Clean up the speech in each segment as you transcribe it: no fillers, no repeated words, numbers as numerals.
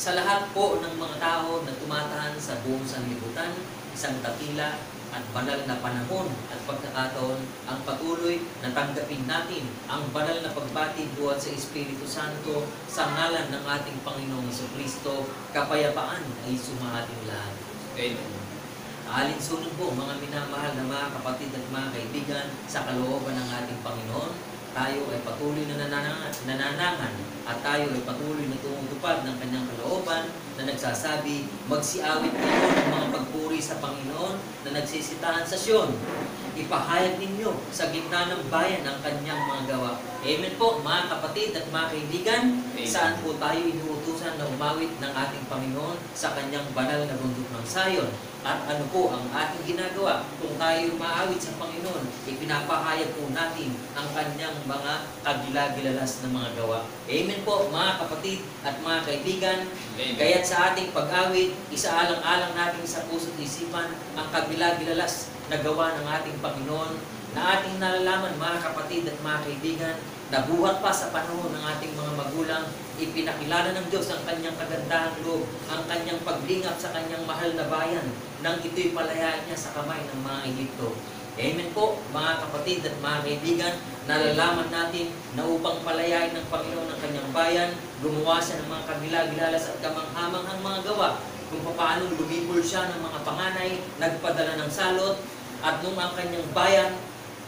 Sa lahat po ng mga tao na tumatahan sa buong sanlibutan, isang dakila at banal na panahon at pagkakataon ang patuloy na tanggapin natin ang banal na pagbati buhat sa Espiritu Santo sa ngalan ng ating Panginoong Jesucristo. Kapayapaan ay sumahating lahat. Amen. Alinsunod po mga minamahal na mga kapatid at mga kaibigan sa kalooban ng ating Panginoon. Tayo ay patuloy na nananangan at tayo ay patuloy na tumutupad ng kanyang kalooban na nagsasabi, magsiawit kayo ng mga pagpuri sa Panginoon na nagsisitahan sa Sion. Ipahayag ninyo sa gitna ng bayan ang kanyang mga gawa. Amen po mga kapatid at mga kaibigan. Amen. Saan po tayo inuutusan na umawit ng ating Panginoon sa kanyang banal na bundok ng Sion? At ano po ang ating ginagawa? Kung tayo umaawit sa Panginoon, ipinapahayag po natin ang kanyang mga kagilagilalas na mga gawa. Amen po mga kapatid at mga kaibigan. Amen. Kaya't sa ating pag-awit, isaalang-alang natin sa puso't isipan ang kagilagilalas na gawa ng ating Panginoon na ating nalalaman mga kapatid at mga kaibigan, nabuhat pa sa panahon ng ating mga magulang, ipinakilala ng Diyos ang kanyang kagandahang loob, ang kanyang paglingap sa kanyang mahal na bayan, nang ito'y palayain niya sa kamay ng mga Ehipto. Amen po, mga kapatid at mga kaibigan, nalalaman natin na upang palayain ng Panginoon ang kanyang bayan, gumawa siya ng mga kagilagilalas at kamanghamanghang mga gawa, kung paano lumipol siya ng mga panganay, nagpadala ng salot, at nung ang kanyang bayan,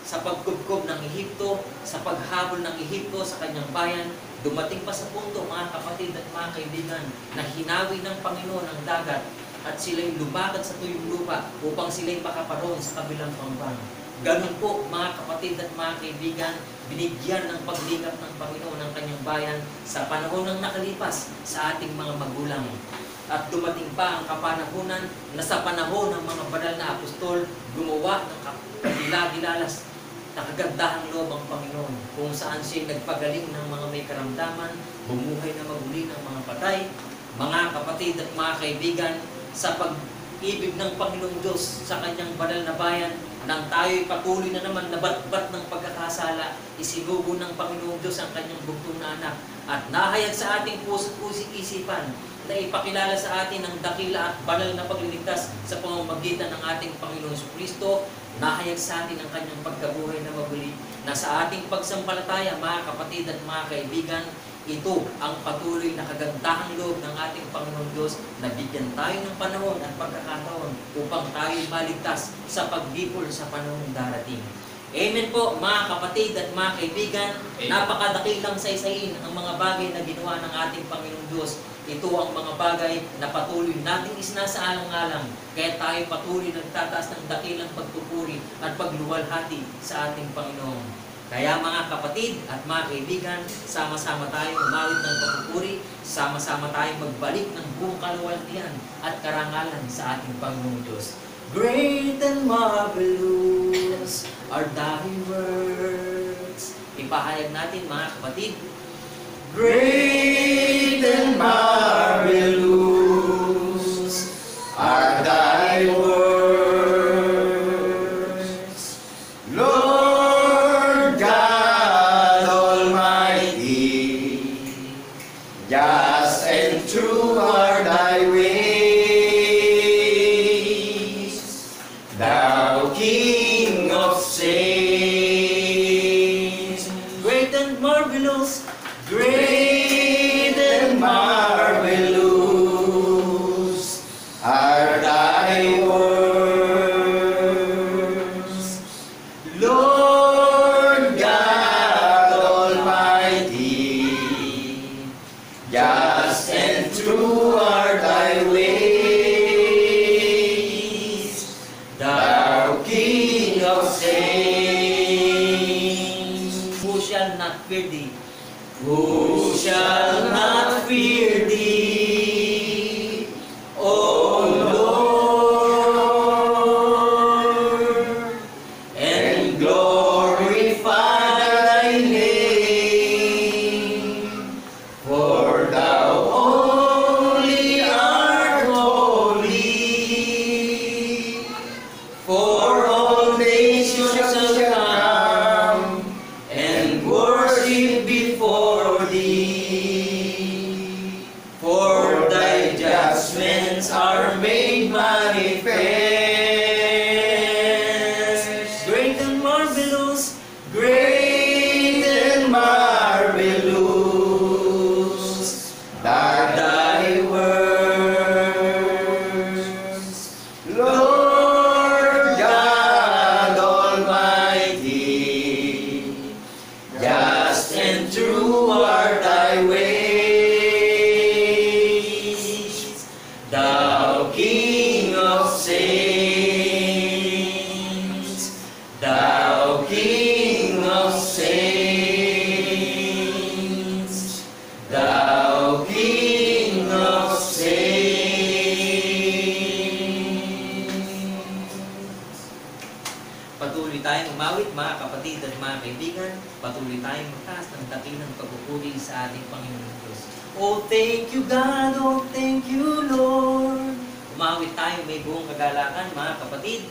sa pagkubkob ng Ehipto, sa paghabol ng Ehipto sa kanyang bayan, dumating pa sa punto, mga kapatid at mga kaibigan, na hinawi ng Panginoon ang dagat at sila'y lumakad sa tuyong lupa upang sila'y makaparoon sa kabilang pampang. Ganun po, mga kapatid at mga kaibigan, binigyan ng paglingap ng Panginoon ang kanyang bayan sa panahon ng nakalipas sa ating mga magulang. At dumating pa ang kapanahunan na sa panahon ng mga banal na apostol, gumawa ng kagilagilalas na kagandahang loob ang Panginoon, kung saan siya nagpagaling ng mga may karamdaman, bumuhay na maguli ng mga patay. Mga kapatid at mga kaibigan, sa pag-ibig ng Panginoong Diyos sa kanyang banal na bayan, nang tayo'y patuloy na naman nabatbat ng pagkakasala, isinugo ng Panginoong Diyos ang kanyang bugtong na anak at nahayag sa ating puso't isipan na ipakilala sa atin ang dakila at banal na pagliligtas sa pamamagitan ng ating Panginoong Jesucristo. Nahayag sa atin ang kanyang pagkabuhay na mabuli, na sa ating pagsampalataya, mga kapatid at mga kaibigan, ito ang patuloy na kagandahang loob ng ating Panginoong Diyos na bigyan tayo ng panahon at pagkakataon upang tayo maligtas sa pagbipol sa panahong darating. Amen po mga kapatid at mga kaibigan. Amen. Napakadakilang saysayin ang mga bagay na ginawa ng ating Panginoong Diyos. Ito ang mga bagay na patuloy nating isinasaalang-alang, kaya tayo patuloy nagtataas ng dakilang pagpupuri at pagluwalhati sa ating Panginoon. Kaya mga kapatid at mga kaibigan, sama-sama tayong umawit ng pagpupuri, sama-sama tayong magbalik ng buong kaluwalhatian at karangalan sa ating Panginoong Diyos. Great and marvelous are thy works. Ipahayag natin mga kapatid. Great and marvelous are thy works, Lord God Almighty. Just and true are thy ways, thou King of saints. Great and marvelous, Great and marvelous are thy works, Lord God Almighty. Just and true are thy ways, thou King of saints. who shall not fear thee? Who shall not fear thee, O Lord, and glorify thy name? For thou only art holy, for all nations shall come and worship before thee. For thy Patuloy tayong umawit, mga kapatid at mga kaibigan. Patuloy tayong magtaas ng dakilang pagpupuri sa ating Panginoon Diyos. Oh, thank you God, oh, thank you Lord. Umawit tayo may buong kagalakan, mga kapatid.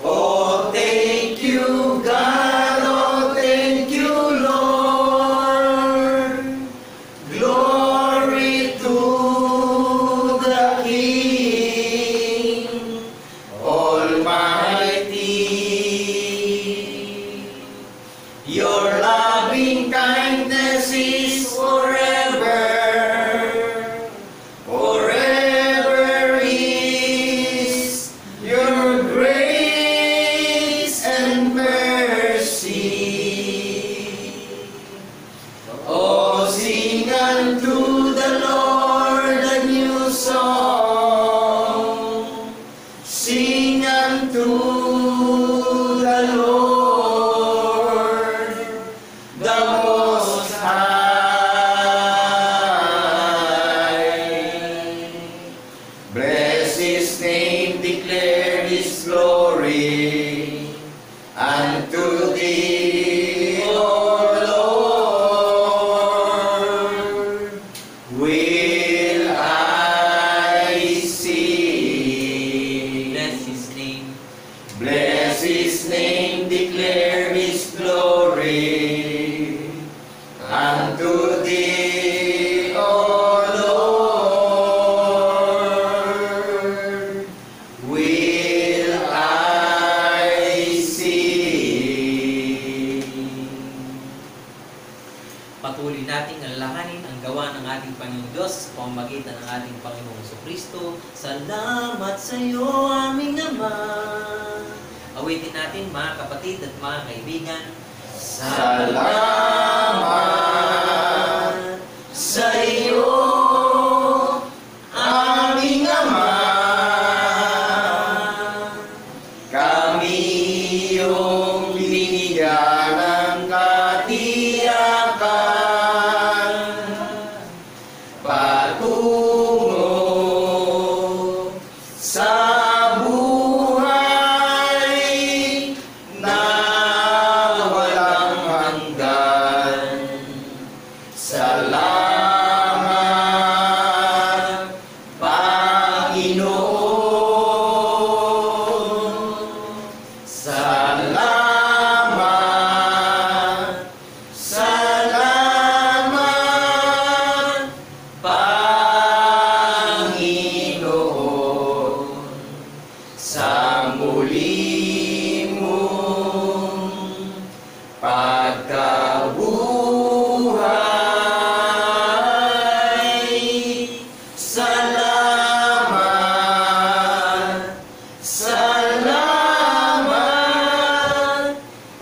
Oh, thank you, God. Oh, thank you, Lord. Glory to the King Almighty. Your loving kindness is forever. Forever is your grace and mercy. Oh, sing unto the Lord a new song. Sing unto the Lord, the Most High. Bless His name, declare His glory unto Thee, O Lord, will I sing. Bless His name. Bless His name, declare His glory unto Thee, O Lord, will I sing. Patuloy nating alalahanin ang gawa ng ating Panginoong Diyos sa pamamagitan ng ating Panginoong Jesucristo. Salamat sa iyo, aming Ama. Awitin natin, mga kapatid at mga kaibigan. Salamat sa iyo, aming Ama. Kami iyong binigyan ng katiyakan patungo sa buhay na walang hanggan. Salamat, Panginoon. Salamat, salamat, Panginoon, sa muli mong pagkabuhay. Salamat, salamat,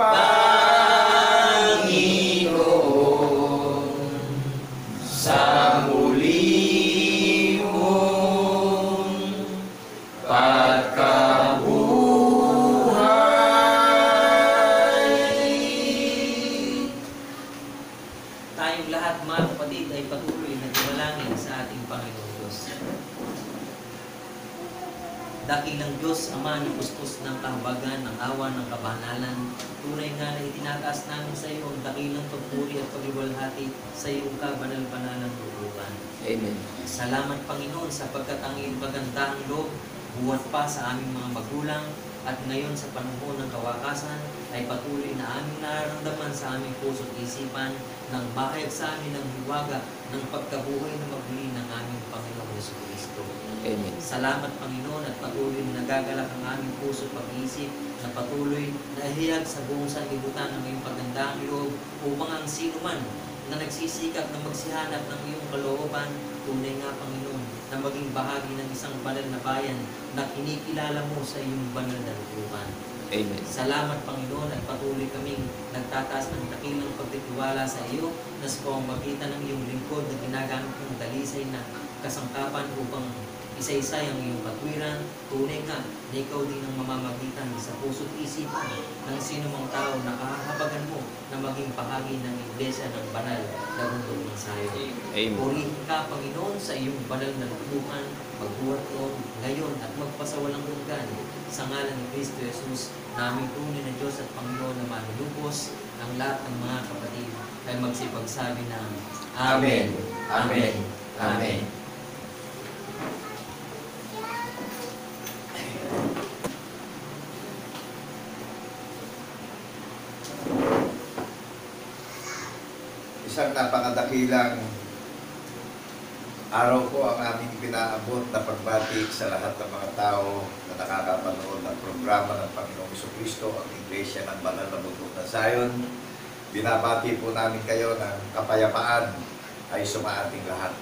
Panginoon, sa muli mong pagkabuhay. Tayong lahat, mga kapatid, ay patuloy na dumalangin sa ating Panginoong Diyos. Dakilang Diyos, Ama, na kuskus ng kahabagan, ng awa, ng kabanalan, tunay nga na itinataas namin sa iyo ang dakilang pagpuri at pagliwalhati sa iyong kabanal-banalang looban. Amen. Salamat, Panginoon, sapagkat ang iyong magandang loob buhat pa sa aming mga magulang at ngayon sa panahon ng kawakasan ay patuloy na aming nararamdaman sa aming puso at isipan ng bahayag sa amin ng hiwaga ng pagkabuhay na maguli ng aming Panginoong Jesucristo. Amen. Salamat, Panginoon, at patuloy na nagagalak ang aming puso at pag-iisip na patuloy na ihiyag sa buong sanlibutan ng iyong pagandang loob upang ang sino man na nagsisikap na magsihanap ng iyong kalooban, tunay nga, Panginoon, na maging bahagi ng isang banal na bayan na kinikilala mo sa iyong banal na looban. Amen. Salamat, Panginoon, at patuloy kaming nagtataas ng dakilang pagtitiwala sa iyo na sa pamamagitan ng iyong lingkod na ginagamit ng dalisay na kasangkapan upang isa-isa ang iyong katwiran. Tunay nga na ikaw din ang mamamagitan sa puso't isipan ng sino mang tao na kahahabagan mo na maging bahagi ng iglesia ng banal na bundok ng sayo. Amen. Purihin ka, Panginoon, sa iyong banal na lukbuhan, magbuhat noon, ngayon at magpasawalang hanggan sa ngalan ni Kristo Jesus naming tunay na Diyos at Panginoon na malulubos ang lahat ng mga kapatid ay magsipagsabi ng Amen. Amen. Amen. Isang napakadakilang araw po ang aming pinaabot na pagbati sa lahat ng mga tao na nakakapanood ng programa ng Panginoong Jesucristo, ang Iglesia ng Banal na Bundok ng Zion. Binabati po namin kayo ng kapayapaan ay sumaating lahat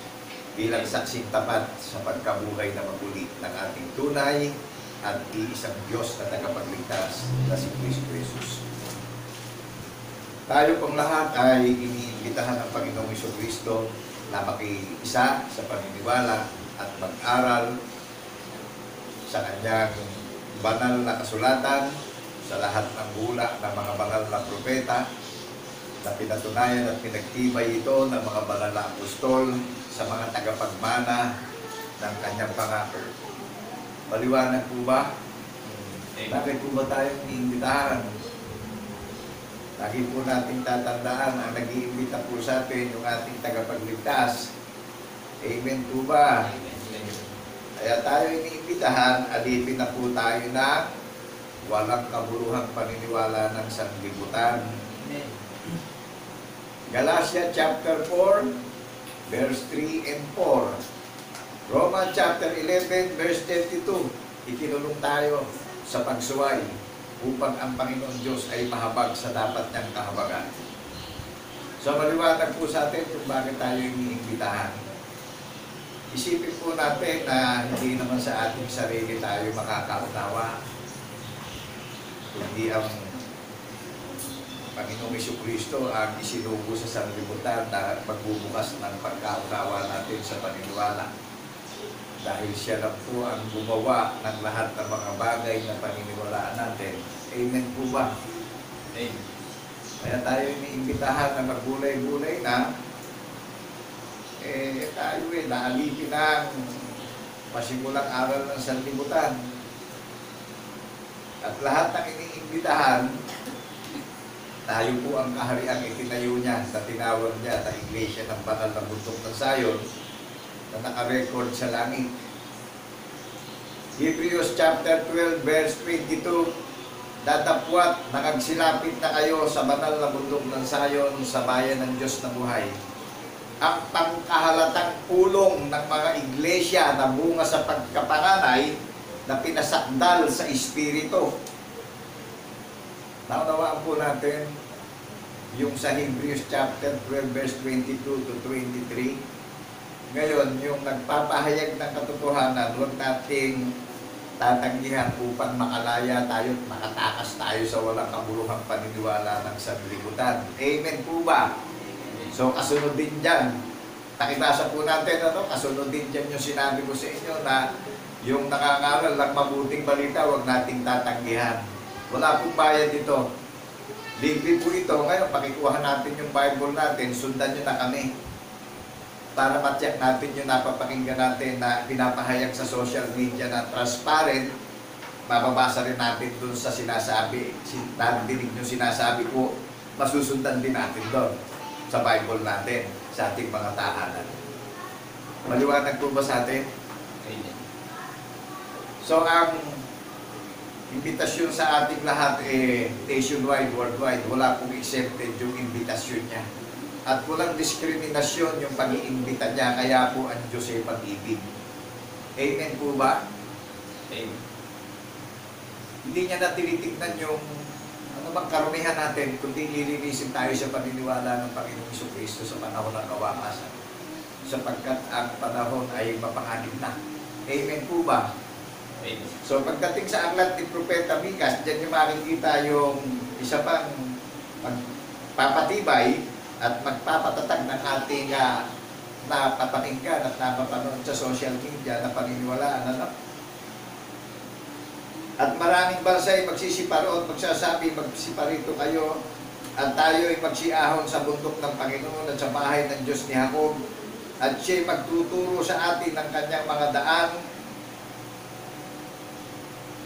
bilang saksing tapat sa pagkabuhay na maguli ng ating tunay at iisang Diyos na tagapagligtas na si Kristo Jesus. Tayo pong lahat ay iniimbitahan ng Panginoong Jesucristo na makiisa sa paniniwala at mag-aral sa kanyang banal na kasulatan, sa lahat ng hula ng mga banal na propeta, na pinatunayan at pinagtibay ito ng mga banal na apostol sa mga tagapagmana ng kanyang pangako. Maliwanag po ba? Bakit po ba tayong iniimbitahan? Lagi po nating tatandaan ang nag-iimbita po sa atin yung ating tagapagligtas. Amen po ba? Kaya tayo iniimbitahan, alipin na po tayo na walang kabuluhang paniniwala ng sanglibutan. Galatia chapter 4, verse 3 and 4. Romans chapter 11, verse 32. Ikinulong tayo sa pagsuway upang ang Panginoon Diyos ay mahabag sa dapat niyang kahabagan. So maliwanag po sa atin kung bakit tayo iniimbitahan. Isipin po natin na hindi naman sa ating sarili tayo makakaunawa, kundi ang Panginoong Jesucristo ang isinugo sa sanlibutan na magbubukas ng pagkaunawa natin sa paniniwala. Dahil siya lang po ang gumawa ng lahat ng mga bagay na paniniwalaan natin. Amen po ba? Amen. Kaya tayo iniimbitahan na maggulay-gulay na tayo naalipin ang pasimulang aral ng sanlibutan. At lahat ng iniimbitahan, tayo po ang kahariang itinayo niya sa tinawag niya na Iglesia ng Banal na Bundok ng Zion na naka-record sa langit. Hebrews chapter 12 verse 22, datapwat nakagsilapit na kayo sa banal na bundok ng Zion sa bayan ng Diyos na buhay. Ang pangkahalatang pulong ng mga iglesia na bunga sa pagkapanganay na pinasakdal sa Espiritu. Naunawaan po natin yung sa Hebrews chapter 12 verse 22 to 23. Ngayon, yung nagpapahayag ng katotohanan, huwag nating tatanggihan upang makalaya tayo at makatakas tayo sa walang kabuluhang paniniwala ng sanlibutan. Amen po ba? So, kasunod din dyan. Nakibasa po natin, kasunod din dyan yung sinabi ko sa inyo na yung nakangaral ng mabuting balita, huwag nating tatanggihan. Wala pong bayad dito. Libre po ito. Ngayon, pakikuha natin yung Bible natin, sundan nyo na kami. Para matyak natin yung napapakinggan natin na pinapahayag sa social media na transparent, mababasa rin natin dun sa sinasabi, narinig yung sinasabi po, masusundan din natin doon sa Bible natin, sa ating mga tahanan. Maliwanag po ba sa atin? So, ang imbitasyon sa ating lahat, nationwide, worldwide, wala pong accepted yung imbitasyon niya. At walang diskriminasyon yung pag-iimbita niya, kaya po ang Diyos ay pag-ibig. Amen po ba? Amen. Hindi niya na tinitignan yung ano bang karamihan natin, kundi lilinisin tayo sa paniniwala ng Panginoong Jesucristo sa panahon ng kawasan. Sapagkat ang panahon ay mapanganib na. Amen po ba? Amen. So pagdating sa aklat ni Propeta Micas, diyan yung makikita yung isa pang magpapatibay at magpapatatag ng ating napapakinggan at napapanood sa social media na paniniwalaan. At maraming bansa ay magsisiparoon, magsasabi, magsiparito kayo at tayo ay magsiahon sa bundok ng Panginoon at sa bahay ng Diyos ni Jacob at siya magtuturo sa atin ng kanyang mga daan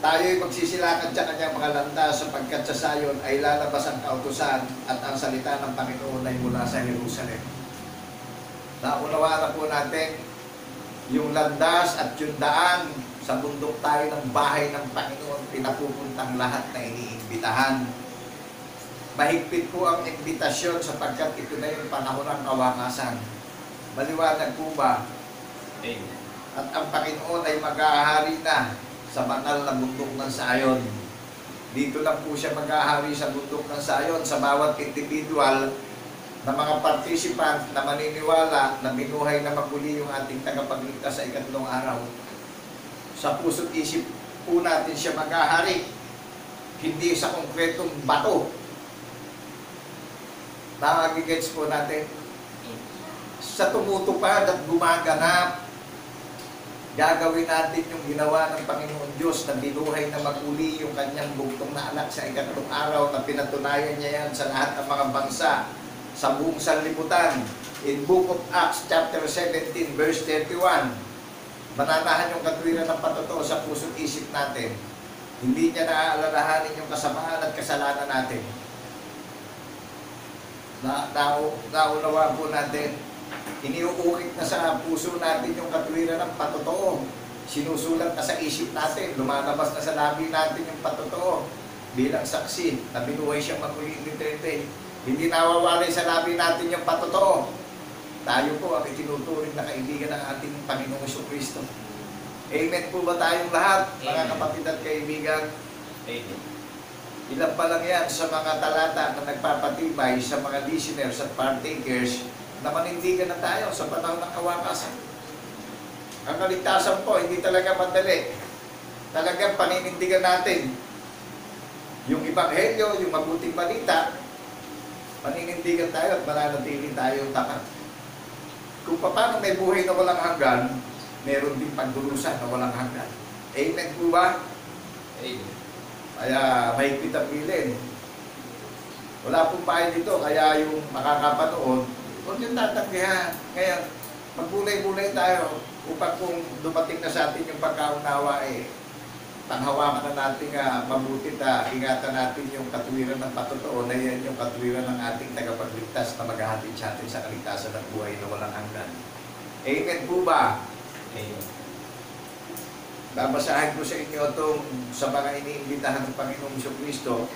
tayo'y magsisilakad sa kanyang mga landas sapagkat sa Sayon ay lalabas ang kautusan at ang salita ng Panginoon ay mula sa Jerusalem. Naunawaan na po natin yung landas at yung daan sa bundok tayo ng bahay ng Panginoon, pinapupuntang lahat na iniimbitahan. Mahigpit po ang imbitasyon sapagkat ito na yung panahon ng kawakasan. Maliwanag po ba? Amen. At ang Panginoon ay mag-ahari na sa banal na bundok ng Sayon. Dito lang po siya mag-ahari sa bundok ng Sayon sa bawat individual na mga participant na maniniwala na binuhay na maguli yung ating tagapagligtas sa ikatlong araw. Sa puso't isip po natin siya mag-ahari, hindi sa konkretong bato. Nakagigets po natin. Sa tumutupad at gumaganap, gagawin natin yung ginawa ng Panginoon Diyos na binuhay na maguli yung kanyang bugtong na anak sa ikatlong araw na pinatunayan niya yan sa lahat ng mga bangsa sa buong sanlibutan. In Book of Acts chapter 17 verse 31, mananahan yung katwiran ng patotoo sa puso't isip natin. Hindi niya naaalalahanin yung kasamaan at kasalanan natin. Naunawaan po natin, iniuukit na sa puso natin yung katwiran ng patotoo. Sinusulat na sa isip natin, lumalabas na sa labi natin yung patotoo bilang saksi na binuhay siyang maguli in eternity. Hindi nawawalay sa labi natin yung patotoo. Tayo po ang itinuturing na kaibigan ng ating Panginoong Jesucristo. Amen po ba tayong lahat, mga kapatid at kaibigan? Amen. Ilan pa lang yan sa mga talata na nagpapatibay sa mga listeners at partakers na manindigan na tayo sa panahon ng kawakasan. Ang kaligtasan po, hindi talaga madali. Talagang paninindigan natin yung Ebanghelyo, yung mabuting balita, paninindigan tayo at mananatili tayo tapat. Kung paano may buhay na walang hanggan, meron din pagdurusan na walang hanggan. Amen po ba? Amen. Kaya mahigpit ang bilin. Wala pong pahay dito, kaya yung makakapanood, huwag yung tatanggihan. Kaya magbulay-bulay tayo upang kung dumating na sa atin yung pagkaunawa, panghawakan na natin mabuti na ingatan natin yung katwiran ng patotoo na yan yung katwiran ng ating tagapagligtas na maghahatid sa atin sa kaligtasan ng buhay na walang hanggan. Amen po ba? Amen. Babasahin ko sa inyo itong sa mga iniimbitahan ng Panginoong Jesucristo.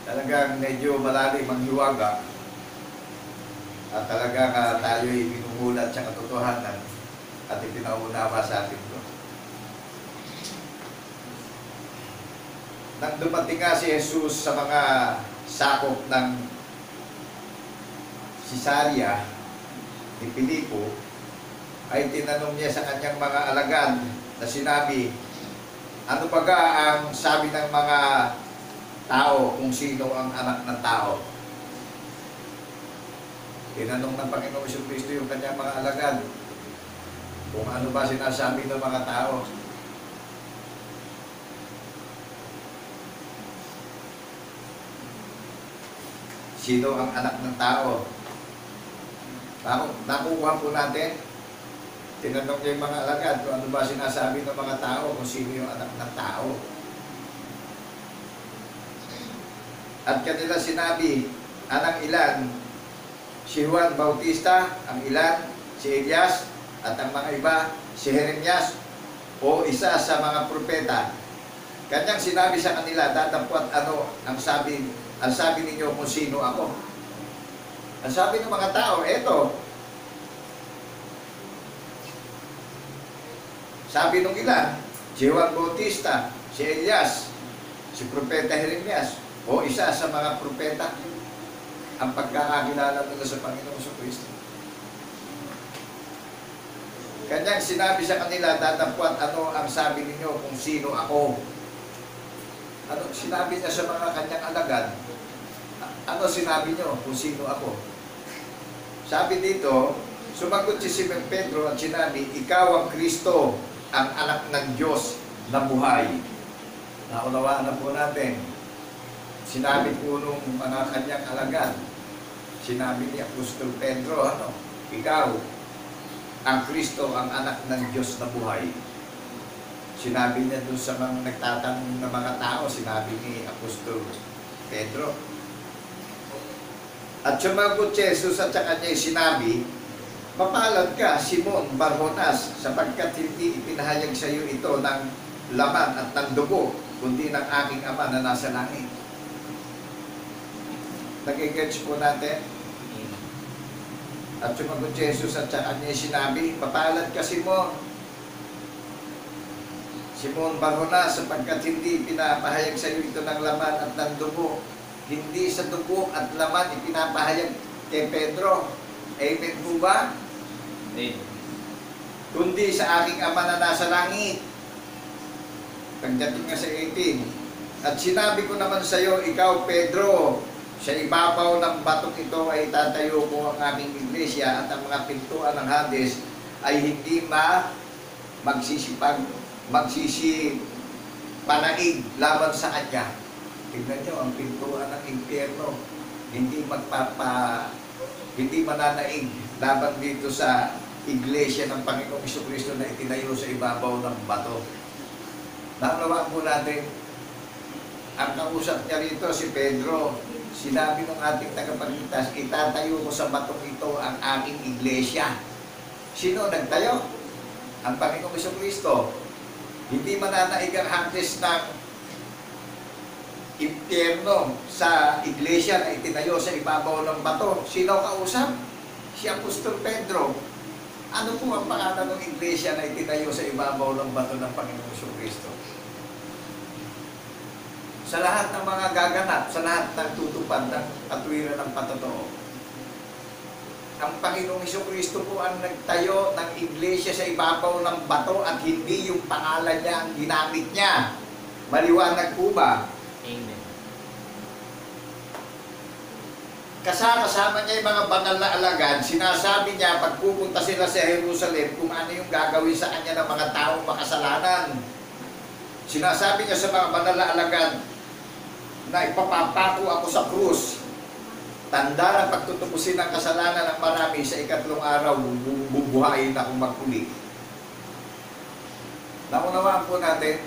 Talagang medyo malalim ang hiwaga at talagang tayo'y binubulat sa katotohanan at ipinaunawa sa atin ito. Nang dumating nga si Jesus sa mga sakop ng Cesarea ni Filipo, ay tinanong niya sa kanyang mga alagad na sinabi, ano baga ang sabi ng mga tao kung sino ang anak ng tao? Tinanong ng Panginoong Jesucristo yung kanyang mga alagad kung ano ba sinasabi ng mga tao. Sino ang anak ng tao? Nakukuha po natin. Tinanong niya yung mga alagad kung ano ba sinasabi ng mga tao kung sino yung anak ng tao. At kanila sinabi, anang ilan? Si Juan Bautista, ang ilan? Si Elias, at ang mga iba, si Jeremias, o isa sa mga propeta. Kanyang sinabi sa kanila, datapwat ano ang sabi ninyo kung sino ako. Ang sabi ng mga tao, eto, sabi nung ilan, si Juan Bautista, si Elias, si Propeta Jeremias, o isa sa mga propeta, ang pagkakakilala nila sa Panginoong Jesucristo. Kanyang sinabi sa kanila, datapwat ano ang sabi ninyo kung sino ako. Ano sinabi niya sa mga kanyang alagad? Ano sinabi niyo kung sino ako? Sabi dito, sumagot si Simon Pedro at sinabi, ikaw ang Kristo, ang anak ng Diyos na buhay. Naunawaan na po natin. Sinabi po nung mga kanyang alagad, sinabi ni Apostol Pedro, ikaw ang Kristo, ang anak ng Diyos na buhay. Sinabi niya doon sa mga nagtatanong na mga tao, sinabi ni Apostol Pedro. At sumagot si Jesus at sa kanya sinabi, mapalad ka, Simon Barjonas, sapagkat hindi ipinahayag sa iyo ito ng laman at ng dugo, kundi ng aking Ama na nasa langit. Nag-engage po natin. At sumagot si Jesus at sa kanya sinabi, mapalad ka, Simon Barjonas, sapagkat hindi pinapahayag sa iyo ito ng laman at ng dugo. Hindi sa dugo at laman ipinapahayag kay Pedro. Amen po ba? Amen. Kundi sa aking Ama na nasa langit. Pagdating nga sa 18. At sinabi ko naman sa iyo, ikaw Pedro, sa ibabaw ng batong ito ay tatayo ko ang aking iglesia, at ang mga pintuan ng Hades ay hindi magsisipanaig laban sa kanya. Tignan nyo, ang pintuan ng impyerno hindi mananaig laban dito sa iglesia ng Panginoong Jesucristo na itinayo sa ibabaw ng bato. Naunawaan po natin, ang kausap niya rito si Pedro, sinabi ng ating tagapagligtas, itatayo ko sa batong ito ang aking iglesia. Sino nagtayo? Ang Panginoong Jesucristo. Hindi mananaig ang Hades ng impyerno sa iglesia na itinayo sa ibabaw ng bato. Sino kausap? Si Apostol Pedro. Ano po ang pangalan ng iglesia na itinayo sa ibabaw ng bato ng Panginoong Jesucristo? Sa lahat ng mga gaganap, sa lahat ng tutupad ng katwiran ng patotoo, ang Panginoong Jesucristo po ang nagtayo ng iglesia sa ibabaw ng bato at hindi yung pangalan niya ang ginamit niya. Maliwanag po ba? Amen. Kasama niya yung mga banal na alagad, sinasabi niya pag pupunta sila sa Jerusalem kung ano yung gagawin sa kanya ng mga taong makasalanan. Sinasabi niya sa mga banal na alagad na ipapapako ako sa krus. Tanda na pagtutubusin ng kasalanan ng marami, sa ikatlong araw bubuhayin akong magpuli. Naunawaan po natin,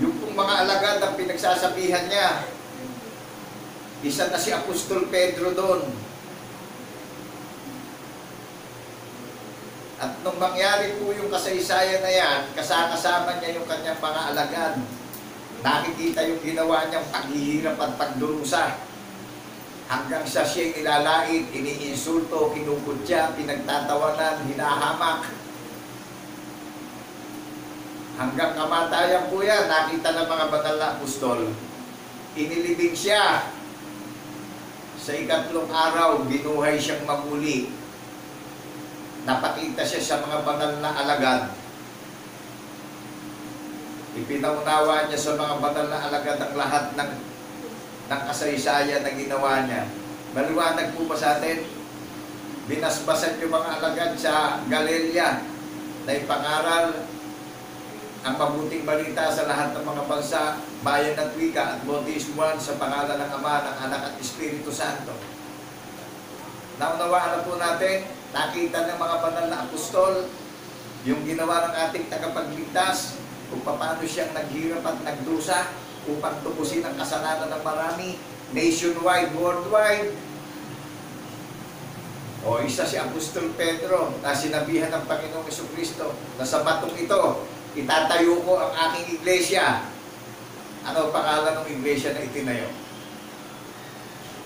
yung pong mga alagad ang pinagsasabihan niya, isa na si Apostol Pedro doon. At nung mangyari po yung kasaysayan na yan, kasama niya yung kanyang mga alagad. Nakikita yung ginawa niyang paghihirap at pagdurusa. Hanggang sa siya'y nilalait, iniinsulto, kinukutya, pinagtatawanan, hinahamak. Hanggang kamatayan po yan, nakita ng mga banal na apostol. Inilibing siya. Sa ikatlong araw, binuhay siyang maguli. Napakita siya sa mga banal na alagad. Ipinaunawa niya sa mga banal na alagad ang lahat ng kasaysayan na ginawa niya. Maliwanag po ba sa atin? Binasbasan yung mga alagad sa Galilea na ipangaral ang mabuting balita sa lahat ng mga bansa, bayan at wika, at bautismuhan sa pangalan ng Ama, ng Anak at Espiritu Santo. Naunawaan na po natin, nakita ng mga banal na apostol yung ginawa ng ating tagapagligtas, kung paano siyang naghirap at nagdusa upang tubusin ang kasalanan ng marami, nationwide, worldwide. O isa si Apostol Pedro na sinabihan ng Panginoong Jesucristo na sa batong ito, itatayo ko ang aking iglesia. Ano pangalan ng iglesia na itinayo?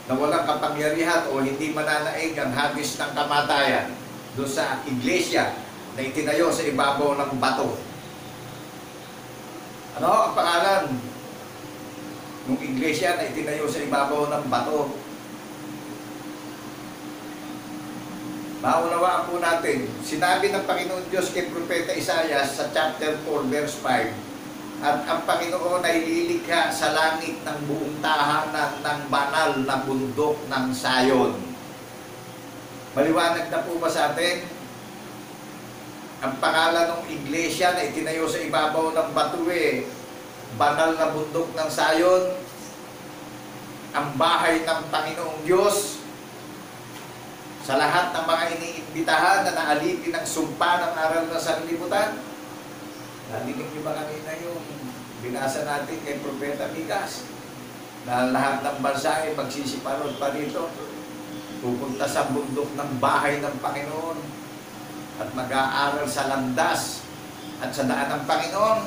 Na walang kapangyarihan o hindi mananaig ang hagis ng kamatayan doon sa iglesia na itinayo sa ibabaw ng bato. Ano ang pangalan ng iglesia na itinayo sa ibabaw ng bato? Maunawaan po natin, sinabi ng Panginoon Diyos kay Propeta Isaias sa chapter 4 verse 5, at ang Panginoon ay lilikha sa langit ng buong tahanan ng banal na bundok ng Sayon. Maliwanag na po ba sa atin? Ang pangalan ng iglesia na itinayo sa ibabaw ng bato, banal na bundok ng Sayon, ang bahay ng Panginoong Diyos. Sa lahat ng mga iniimbitahan na naalipin ng sumpa ng aral na sanlibutan, Nadinig niyo ba kanina yung binasa natin kay Propeta Micas? Na lahat ng bansa ay magsisiparod pa rito. Pupunta sa bundok ng bahay ng Panginoon at mag-aaral sa landas at sa daan ng Panginoon.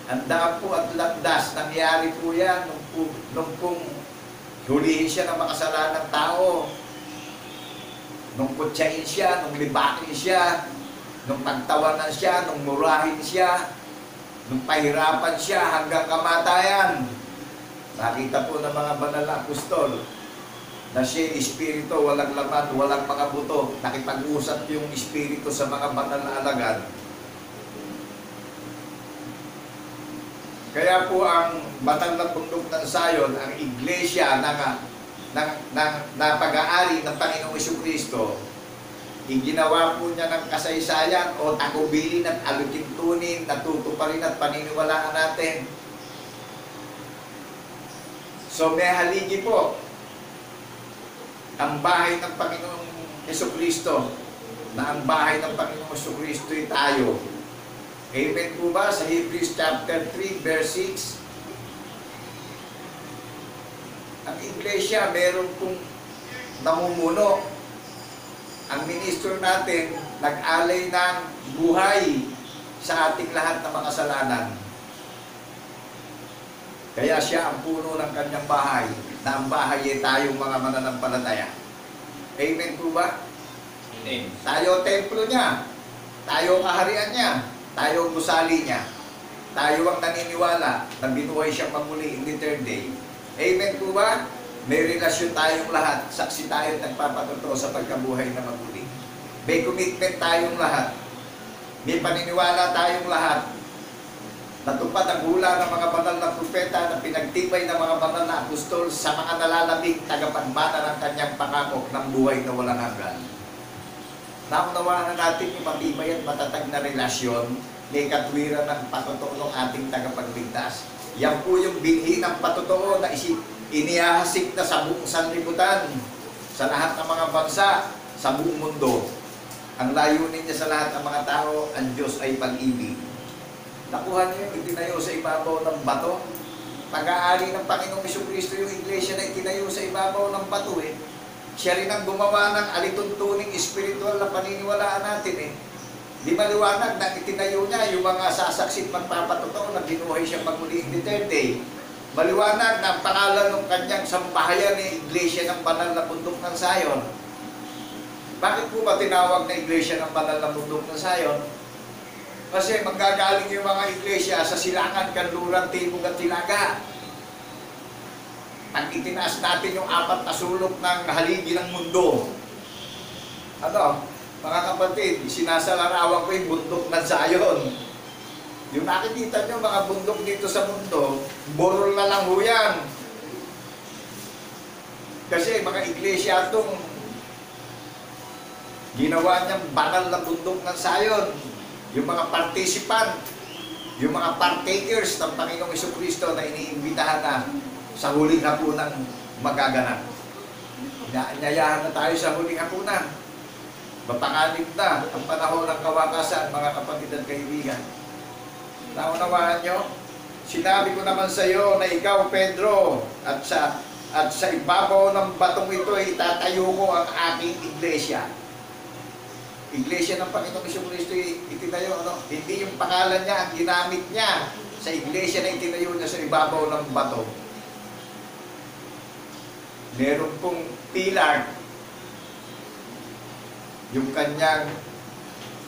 Ang daan po at landas, nangyari po yan nung pong hulihin siya ng makasalanang tao, nung kutsain siya, nung libakin siya, nung pagtawanan siya, nung murahin siya, nung pahirapan siya hanggang kamatayan. Nakita po ng mga banal na apostol na siya espiritu, walang laman, walang mga buto. Nakipag-usap yung espiritu sa mga banal na alagad. Kaya po ang banal na bundok ng Zion, ang iglesia na pag-aari ng Panginoong Jesucristo, iginawa po niya ng kasaysayan o takubilin at alutintunin, natutuparin at paniniwalaan natin. So may haligi po ang bahay ng Panginoong Jesucristo, na ang bahay ng Panginoong Jesucristo ay tayo. Amen po ba? Sa Hebrews chapter 3 verse 6, ang iglesia meron pong namumuno. Ang ministro natin nag-alay ng buhay sa ating lahat ng mga kasalanan. Kaya siya ang puno ng kanyang bahay, na ang bahay ay tayong mga mananampalataya. Amen po ba? Amen. Tayo templo niya, tayo kaharian niya, tayo gusali niya, tayo ang naniniwala na binuhay siyang magmuli in the third day. Amen po ba? May relasyon tayong lahat, saksi tayo nagpapatotoo sa pagkabuhay na magmuli. May commitment tayong lahat, may paniniwala tayong lahat. Natupad ang hula ng mga banal na propeta na pinagtibay ng mga banal na apostol sa mga nalalabing tagapagmana ng kanyang pangako ng buhay na walang hanggan. Naunawaan na natin yung matibay at matatag na relasyon may katwiran ng patotoo ng ating tagapagligtas. Yan po yung binhi ng patotoo na inihahasik na sa buong sanlibutan, sa lahat ng mga bansa, sa buong mundo. Ang layunin niya sa lahat ng mga tao, ang Diyos ay pag-ibig. Nakuha niyo yung itinayo sa ibabaw ng bato. Pag-aari ng Panginoong Jesucristo yung iglesia na itinayo sa ibabaw ng bato eh. Siya rin ang gumawa ng alituntuning espiritual na paniniwalaan natin eh. Di maliwanag na itinayo niya yung mga sasaksit magpapatotoo na binuhay siya magmuli in the third day. Maliwanag na ang pangalan ng kanyang sambahayan eh, iglesia ng banal na bundok ng Zion. Bakit po ba tinawag na iglesia ng banal na bundok ng Zion? Kasi manggagaling yung mga iglesia sa silangan, kanluran, tibog at tilaga. Pag itinaas natin yung 4 na sulok ng haligi ng mundo, ano, mga kapatid, sinasalarawan ko yung bundok ng Zion. Yung nakikita nyo mga bundok dito sa mundo, borol na lang ho yan. Kasi mga iglesia itong ginawa niyang banal na bundok ng Zion. Yung mga participant, yung mga partakers ng Panginoong Jesucristo na iniimbitahan na sa huling hapunan magaganap. Inaanyayahan na tayo sa huling hapunan. Mapanganib na ang panahon ng kawakasan, mga kapatid at kaibigan. Naunawaan nyo? Sinabi ko naman sa iyo na ikaw, Pedro, at sa ibabaw ng batong ito ay itatayo ko ang aking iglesia. Iglesia ng Panginoong Jesucristo itinayo, ano? Hindi yung pangalan niya ang ginamit niya sa iglesia na itinayo niya sa ibabaw ng bato. Meron pong pilar yung kanyang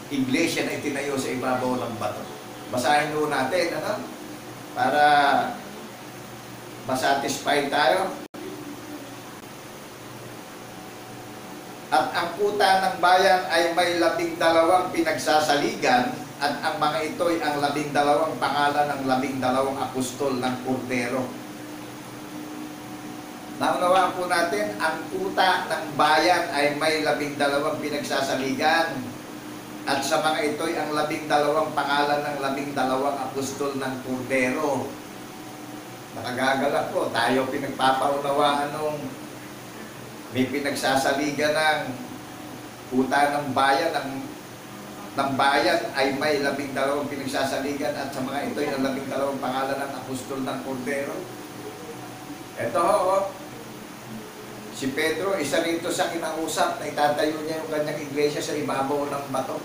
iglesia na itinayo sa ibabaw ng bato. Basahin doon natin, ano? Para masatisfy tayo. At ang kuta ng bayan ay may 12 pinagsasaligan, at ang mga ito'y ang 12 pangalan ng 12 apostol ng Kordero. Naunawaan po natin, ang kuta ng bayan ay may 12 pinagsasaligan, at sa mga ito'y ang 12 pangalan ng 12 apostol ng Kordero. Nakagagalak po, tayo pinagpapaunawaan nung may pinagsasaligan ng kuta ng bayan, ng ng bayan ay may 12 pinagsasaligan at sa mga ito ay ang 12 pangalan ng apostol ng Kordero. Ito ho, si Pedro, isa rito sa kinausap na itatayo niya yung kanyang iglesia sa ibabaw ng bato.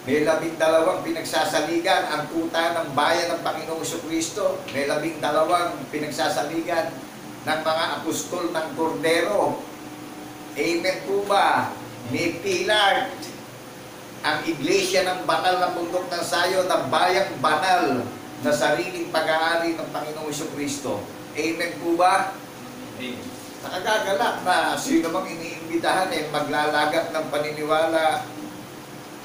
May 12 pinagsasaligan ang tuta ng bayan ng Panginoong Jesucristo. May 12 pinagsasaligan ng mga apostol ng Kordero. Amen po ba? May pilar ang iglesia ng banal na bundok ng Sayon, ng bayang banal na sariling pag-aari ng Panginoong Jesucristo. Amen po ba? Amen. Nakagagalak na sino mang iniimbitahan maglalagak ng paniniwala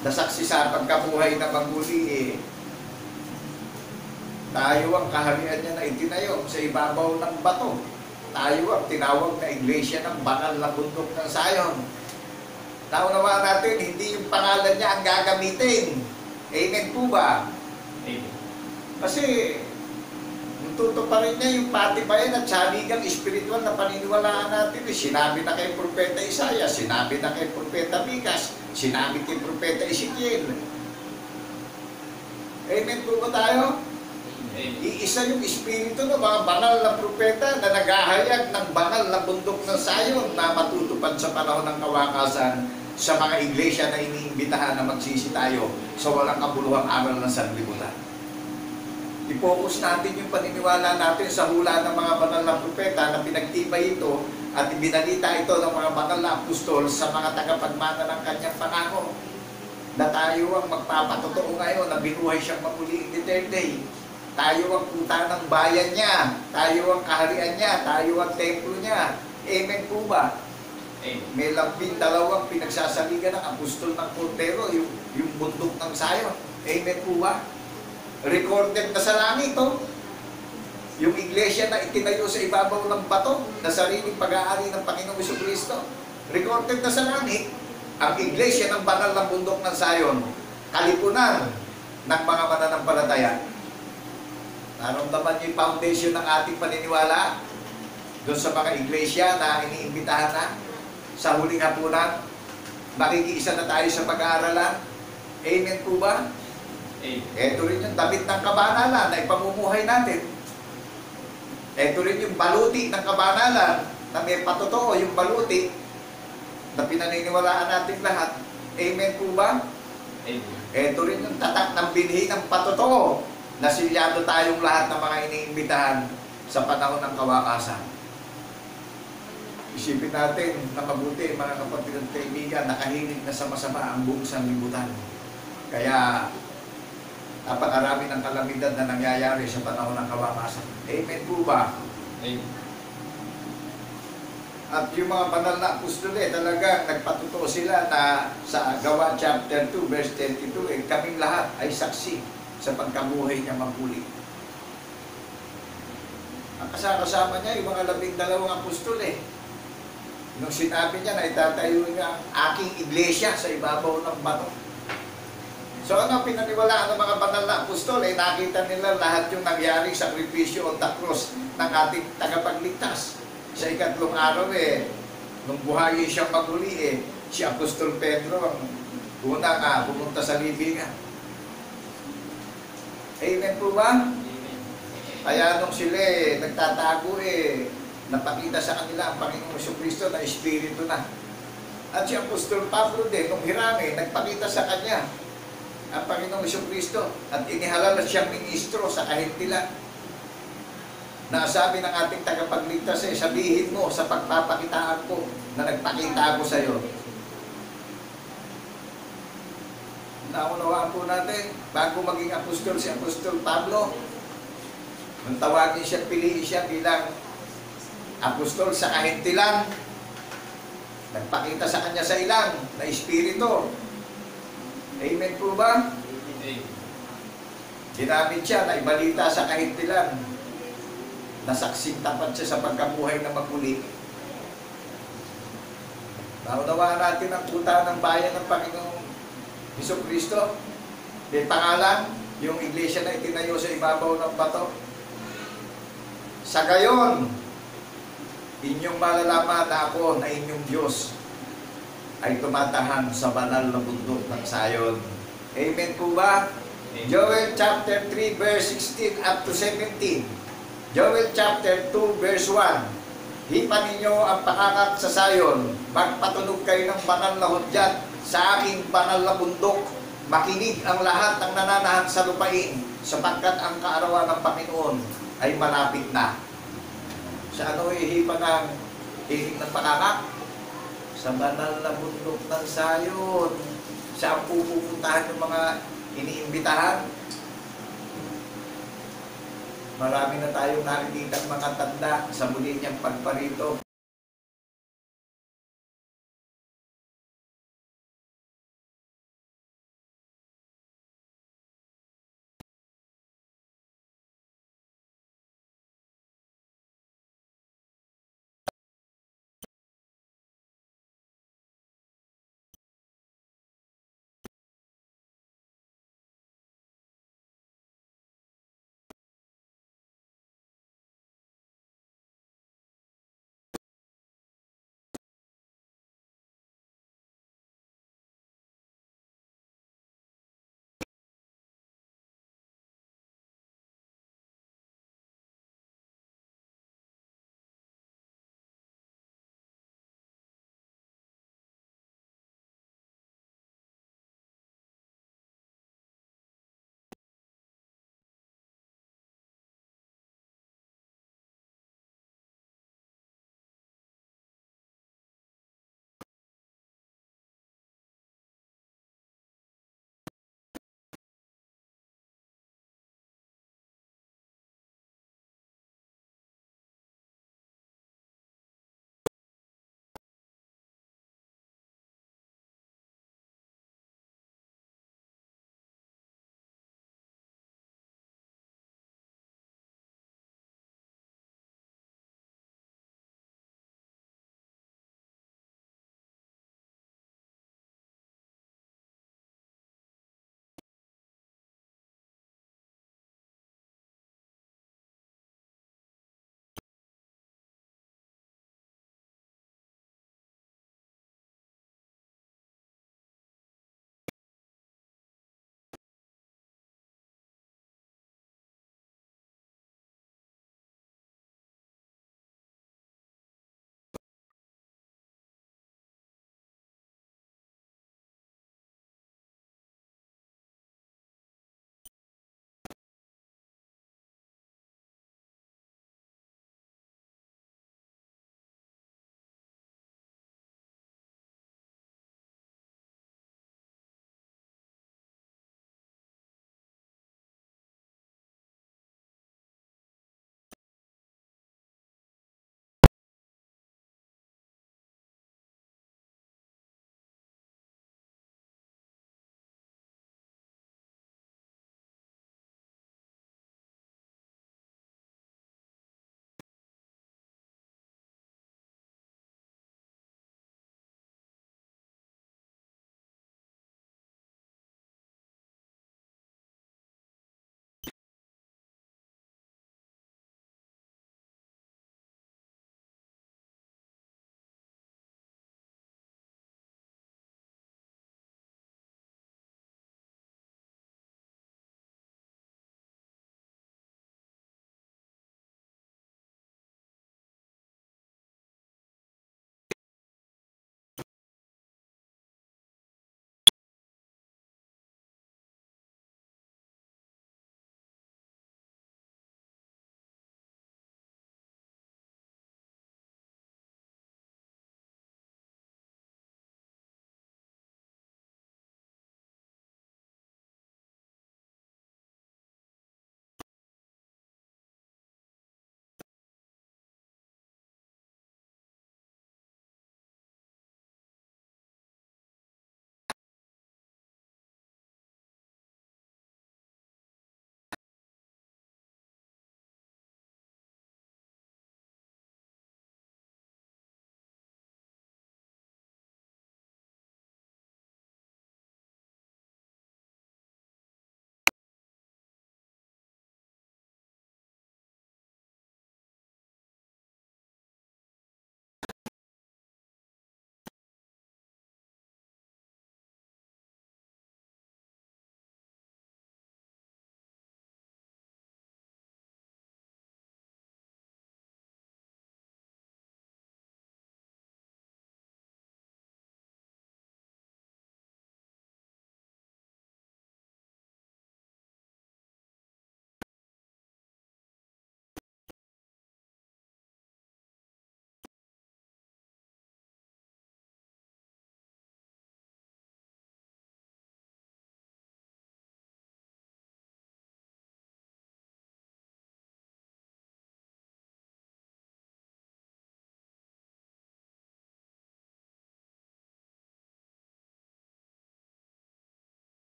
na saksi sa pagkabuhay na maguli tayo ang kaharian niya na itinayo sa ibabaw ng bato. Tayo ang tinawag na iglesia ng banal na bundok ng Sayon. Naunawaan natin, hindi yung pangalan niya ang gagamitin. Amen po ba? Amen. Kasi tutuparin niya yung patibayan at saligang espiritual na paniniwalaan natin. Sinabi na kay Propeta Isaiah, sinabi na kay Propeta Micas, sinabi kay Propeta Ezekiel. Amen po ba tayo? Iisa yung espiritu ng mga banal na propeta na naghahayag ng banal na bundok ng Sayon na matutupad sa panahon ng kawakasan sa mga iglesia na iniimbitahan na magsisi tayo sa walang kabuluhang aral ng sanlibutan. I-focus natin yung paniniwala natin sa hula ng mga banal na propeta na pinagtibay ito at ibinalita ito ng mga banal na apostol sa mga tagapagmana ng kanyang pangako na tayo ang magpapatotoo ngayon na binuhay siyang muli in the third day. Tayo ang puta ng bayan niya, tayo ang kaharian niya, tayo ang templo niya. Amen po ba? Amen. May 12 pinagsasaligan ng apostol ng Kordero, yung bundok ng Sayon. Amen po ba? Recorded na sa langit, oh. Yung iglesia na itinayo sa ibabaw ng bato na sariling pag-aari ng Panginoong Jesucristo. Recorded na sa langit ang iglesia ng banal ng bundok ng Sayon, kalipunan ng mga mananampalataya. Naramdaman niyo yung foundation ng ating paniniwala doon sa mga iglesia na iniimbitahan na sa huling hapunan. Makikiisa na tayo sa pag-aaralan. Amen po ba? Ito rin yung damit ng kabanalan na ipamumuhay natin. Ito rin yung baluti ng kabanalan na may patotoo yung baluti na pinaniniwalaan natin lahat. Amen po ba? Amen. Ito rin yung tatak ng binhi ng patotoo na silyado tayong lahat ng mga iniimbitahan sa panahon ng kawakasan. Isipin natin na mabuti, mga kapatid at kaibigan, nakahilig na sa masama ang buong sanlibutan. Kaya napakarami ng kalamidad na nangyayari sa panahon ng kawakasan. Amen po ba? Amen. At yung mga banal na apostol talagang nagpatuto sila na sa Gawa chapter 2 verse 32, kaming lahat ay saksi sa pagkabuhay niya maguli. Ang kasama niya yung mga 12 apostol Nung sinabi niya na itatayo niya ang aking iglesia sa ibabaw ng bato. So ano pinaniwalaan ng mga banal na apostol? Nakita nila lahat yung nangyaring sakripisyo on the cross ng ating tagapagligtas. Sa ikatlong araw nung buhayin siyang maguli si Apostol Pedro ang unang pumunta sa libingan. Amen po ba? Amen. Kaya nung sila nagtatago napakita sa kanila ang Panginoong Jesucristo na Espiritu na. At si Apostol Pablo din, nung hirami, nagpakita sa kanya ang Panginoong Jesucristo at inihalal siyang ministro sa kahintila. Nasabi ng ating tagapagligtas sabihin mo sa pagpapakitaan ko na nagpakita ako sa iyo. Naunawaan po natin, bago maging apostol si Apostol Pablo, nung tawagin siya, piliin siya bilang apostol sa kahintilan, nagpakita sa kanya sa ilang na espiritu. Amen po ba? Amen. Ginamit siya na ibalita sa kahintilan, nasaksing tapat siya sa pagkabuhay na maguli. Naunawaan natin ang tuta ng bayan ng Panginoong Jesucristo. May pangalan, yung iglesia na itinayo sa ibabaw ng bato. Sa gayon, inyong malalaman na ako na inyong Diyos. ay tumatahan sa banal na bundok ng Sayon. Amen po ba? Joel chapter 3 verse 16 up to 17. Joel chapter 2 verse 1. Hipan ninyo ang pakakak sa Sayon, magpatunog kayo ng banal na hudyat sa aking banal na bundok. Makinig ang lahat ng nananahan sa lupain, sapagkat ang kaarawan ng Panginoon ay malapit na. Sa ano ihipan ng hilig ng pakakak? Sa banal na bundok ng Sayon. Saan pupuntahan yung mga iniimbitahan? Marami na tayong nakikita mga tanda sa muli niyang pagparito.